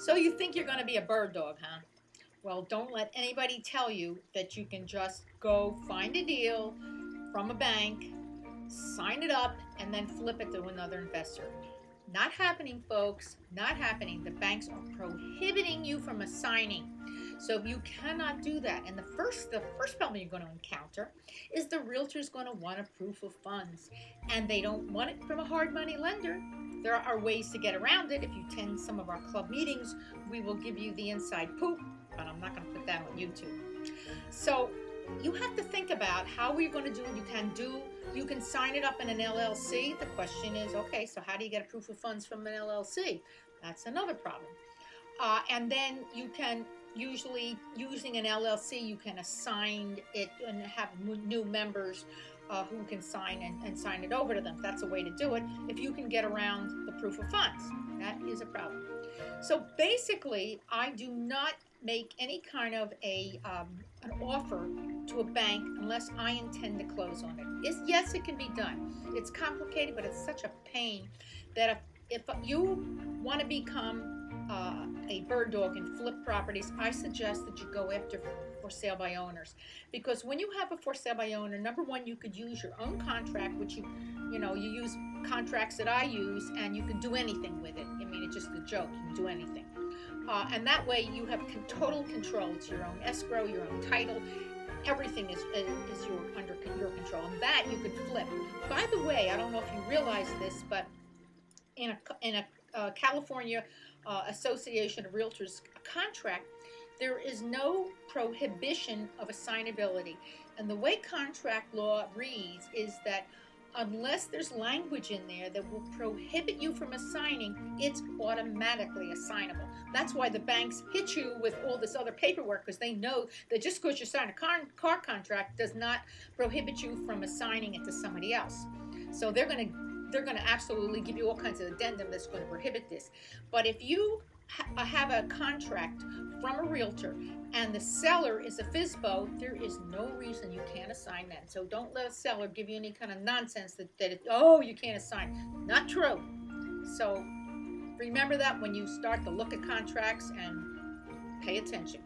So you think you're going to be a bird dog, huh? Well, don't let anybody tell you that you can just go find a deal from a bank, sign it up, and then flip it to another investor. Not happening, folks. Not happening. The banks are prohibiting you from assigning. So you cannot do that. And the first problem you're going to encounter is the realtor's going to want a proof of funds, and they don't want it from a hard money lender. There are ways to get around it. If you attend some of our club meetings, we will give you the inside poop, but I'm not going to put that on YouTube. So you have to think about how you're going to do it. You can sign it up in an LLC. The question is, okay, so how do you get a proof of funds from an LLC? That's another problem. And then you can usually, using an LLC, you can assign it and have new members who can sign and sign it over to them. That's a way to do it. If you can get around the proof of funds, that is a problem. So basically, I do not make any kind of an offer to a bank unless I intend to close on it. Yes, it can be done. It's complicated, but it's such a pain that if you want to become a bird dog and flip properties, I suggest that you go after for sale by owners, because when you have a for sale by owner, number one, you could use your own contract, which you use contracts that I use, and you can do anything with it. I mean, it's just a joke. You can do anything. And that way you have total control. It's your own escrow, your own title. Everything is under your control. And that you could flip. By the way, I don't know if you realize this, but in a California Association of Realtors contract, there is no prohibition of assignability. And the way contract law reads is that unless there's language in there that will prohibit you from assigning, it's automatically assignable. That's why the banks hit you with all this other paperwork, because they know that just because you sign a car contract does not prohibit you from assigning it to somebody else. So they're going to absolutely give you all kinds of addendum that's going to prohibit this. But if you have a contract from a realtor and the seller is a FSBO, there is no reason you can't assign that. So don't let a seller give you any kind of nonsense that you can't assign. Not true. So remember that when you start to look at contracts, and pay attention.